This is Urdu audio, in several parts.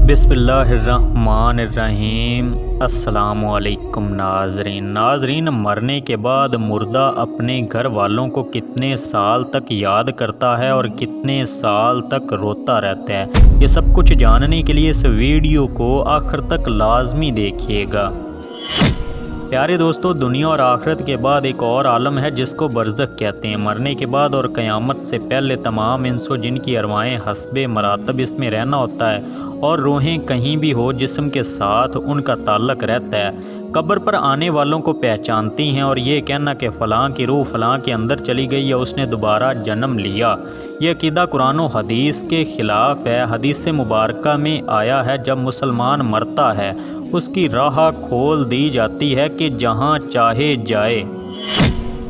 بسم اللہ الرحمن الرحیم۔ السلام علیکم ناظرین، مرنے کے بعد مردہ اپنے گھر والوں کو کتنے سال تک یاد کرتا ہے اور کتنے سال تک روتا رہتا ہے، یہ سب کچھ جاننے کے لیے اس ویڈیو کو آخر تک لازمی دیکھیے گا۔ پیارے دوستو، دنیا اور آخرت کے بعد ایک اور عالم ہے جس کو برزخ کہتے ہیں۔ مرنے کے بعد اور قیامت سے پہلے تمام انس و جن کی ارواحیں حسب مراتب اس میں رہنا ہوتا ہے، اور روحیں کہیں بھی ہو جسم کے ساتھ ان کا تعلق رہتا ہے۔ قبر پر آنے والوں کو پہچانتی ہیں، اور یہ کہنا کہ فلاں کی روح فلاں کے اندر چلی گئی یا اس نے دوبارہ جنم لیا، یہ عقیدہ قرآن و حدیث کے خلاف ہے۔ حدیث مبارکہ میں آیا ہے جب مسلمان مرتا ہے اس کی راہ کھول دی جاتی ہے کہ جہاں چاہے جائے۔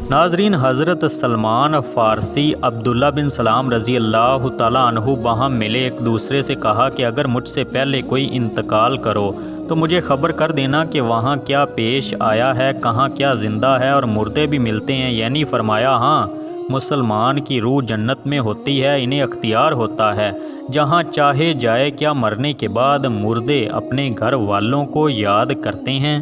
ناظرین، حضرت سلمان فارسی عبداللہ بن سلام رضی اللہ تعالیٰ عنہ باہم ملے، ایک دوسرے سے کہا کہ اگر مجھ سے پہلے کوئی انتقال کرو تو مجھے خبر کر دینا کہ وہاں کیا پیش آیا ہے، کہاں کیا زندہ ہے اور مردے بھی ملتے ہیں۔ یعنی فرمایا، ہاں، مسلمان کی روح جنت میں ہوتی ہے، انہیں اختیار ہوتا ہے جہاں چاہے جائے۔ کیا مرنے کے بعد مردے اپنے گھر والوں کو یاد کرتے ہیں؟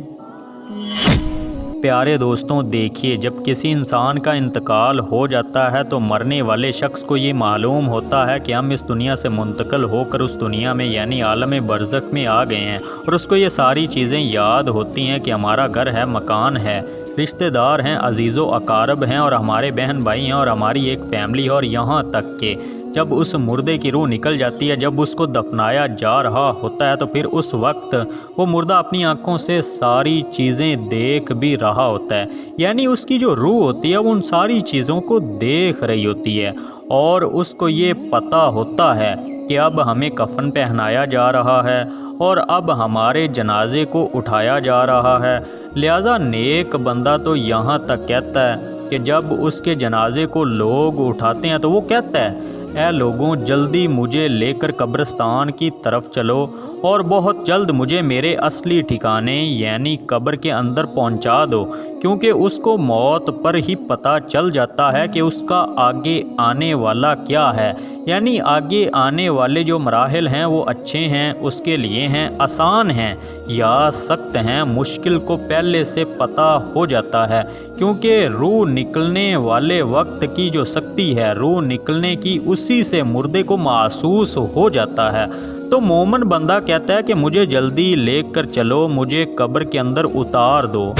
پیارے دوستوں، دیکھیے، جب کسی انسان کا انتقال ہو جاتا ہے تو مرنے والے شخص کو یہ معلوم ہوتا ہے کہ ہم اس دنیا سے منتقل ہو کر اس دنیا میں یعنی عالم برزخ میں آ گئے ہیں، اور اس کو یہ ساری چیزیں یاد ہوتی ہیں کہ ہمارا گھر ہے، مکان ہے، رشتہ دار ہیں، عزیز و اقارب ہیں، اور ہمارے بہن بھائی ہیں، اور ہماری ایک فیملی ہے، اور یہاں تک کہ جب اس مردے کی روح نکل جاتی ہے، جب اس کو دفنایا جا رہا ہوتا ہے، تو پھر اس وقت وہ مردہ اپنی آنکھوں سے ساری چیزیں دیکھ بھی رہا ہوتا ہے۔ یعنی اس کی جو روح ہوتی ہے وہ ان ساری چیزوں کو دیکھ رہی ہوتی ہے، اور اس کو یہ پتہ ہوتا ہے کہ اب ہمیں کفن پہنایا جا رہا ہے اور اب ہمارے جنازے کو اٹھایا جا رہا ہے۔ لہٰذا نیک بندہ تو یہاں تک کہتا ہے کہ جب اس کے جنازے کو لوگ اٹھاتے ہیں تو وہ کہتا ہے، اے لوگوں، جلدی مجھے لے کر قبرستان کی طرف چلو اور بہت جلد مجھے میرے اصلی ٹھکانے یعنی قبر کے اندر پہنچا دو، کیونکہ اس کو موت پر ہی پتہ چل جاتا ہے کہ اس کا آگے آنے والا کیا ہے۔ یعنی آگے آنے والے جو مراحل ہیں وہ اچھے ہیں، اس کے لیے ہیں، آسان ہیں یا سخت ہیں، مشکل کو پہلے سے پتہ ہو جاتا ہے، کیونکہ روح نکلنے والے وقت کی جو سختی ہے، روح نکلنے کی، اسی سے مردے کو محسوس ہو جاتا ہے۔ تو مومن بندہ کہتا ہے کہ مجھے جلدی لے کر چلو، مجھے قبر کے اندر اتار دو۔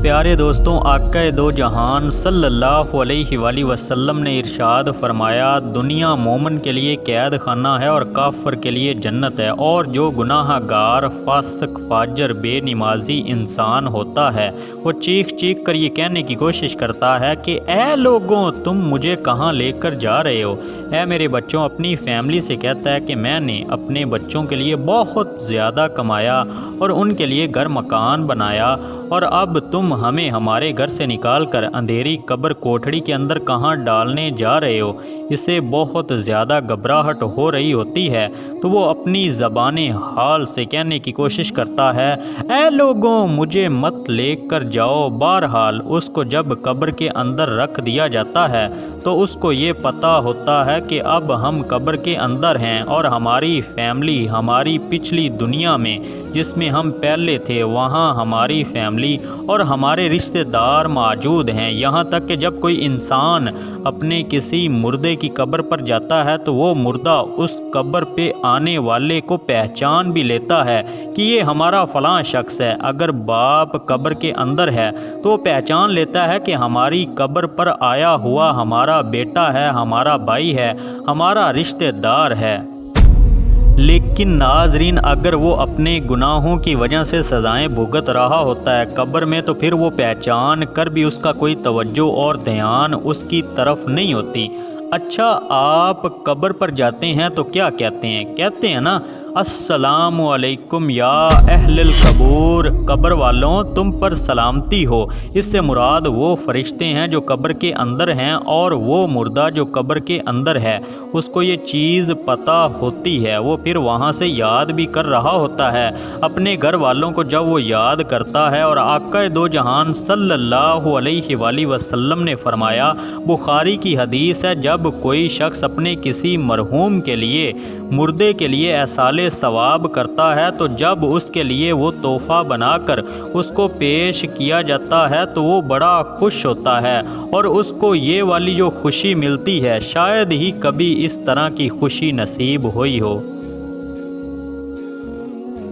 پیارے دوستوں، آقا دو جہان صلی اللہ علیہ وآلہ وسلم نے ارشاد فرمایا، دنیا مومن کے لیے قید خانہ ہے اور کافر کے لیے جنت ہے، اور جو گناہ گار، فاسق، فاجر، بے نمازی انسان ہوتا ہے وہ چیخ چیخ کر یہ کہنے کی کوشش کرتا ہے کہ اے لوگوں، تم مجھے کہاں لے کر جا رہے ہو؟ اے میرے بچوں، اپنی فیملی سے کہتا ہے کہ میں نے اپنے بچوں کے لیے بہت زیادہ کمایا اور ان کے لیے گھر مکان بنایا، اور اب تم ہمیں ہمارے گھر سے نکال کر اندھیری قبر کوٹھڑی کے اندر کہاں ڈالنے جا رہے ہو؟ اسے بہت زیادہ گھبراہٹ ہو رہی ہوتی ہے، تو وہ اپنی زبان حال سے کہنے کی کوشش کرتا ہے، اے لوگوں، مجھے مت لے کر جاؤ۔ بہرحال اس کو جب قبر کے اندر رکھ دیا جاتا ہے تو اس کو یہ پتہ ہوتا ہے کہ اب ہم قبر کے اندر ہیں، اور ہماری فیملی ہماری پچھلی دنیا میں جس میں ہم پہلے تھے وہاں ہماری فیملی اور ہمارے رشتہ دار موجود ہیں۔ یہاں تک کہ جب کوئی انسان اپنے کسی مردے کی قبر پر جاتا ہے تو وہ مردہ اس قبر پہ آنے والے کو پہچان بھی لیتا ہے کہ یہ ہمارا فلاں شخص ہے۔ اگر باپ قبر کے اندر ہے تو وہ پہچان لیتا ہے کہ ہماری قبر پر آیا ہوا ہمارا بیٹا ہے، ہمارا بھائی ہے، ہمارا رشتہ دار ہے۔ لیکن ناظرین، اگر وہ اپنے گناہوں کی وجہ سے سزائیں بھگت رہا ہوتا ہے قبر میں، تو پھر وہ پہچان کر بھی اس کا کوئی توجہ اور دھیان اس کی طرف نہیں ہوتی۔ اچھا، آپ قبر پر جاتے ہیں تو کیا کہتے ہیں؟ کہتے ہیں نا، السلام علیکم یا اہل القبور، قبر والوں تم پر سلامتی ہو۔ اس سے مراد وہ فرشتے ہیں جو قبر کے اندر ہیں، اور وہ مردہ جو قبر کے اندر ہے اس کو یہ چیز پتہ ہوتی ہے، وہ پھر وہاں سے یاد بھی کر رہا ہوتا ہے اپنے گھر والوں کو۔ جب وہ یاد کرتا ہے، اور آقا دو جہان صلی اللہ علیہ وآلہ وسلم نے فرمایا، بخاری کی حدیث ہے، جب کوئی شخص اپنے کسی مرحوم کے لیے مردے کے لیے ایصال ثواب کرتا ہے تو جب اس کے لیے وہ تحفہ بنا کر اس کو پیش کیا جاتا ہے تو وہ بڑا خوش ہوتا ہے، اور اس کو یہ والی جو خوشی ملتی ہے شاید ہی کبھی اس طرح کی خوشی نصیب ہوئی ہو۔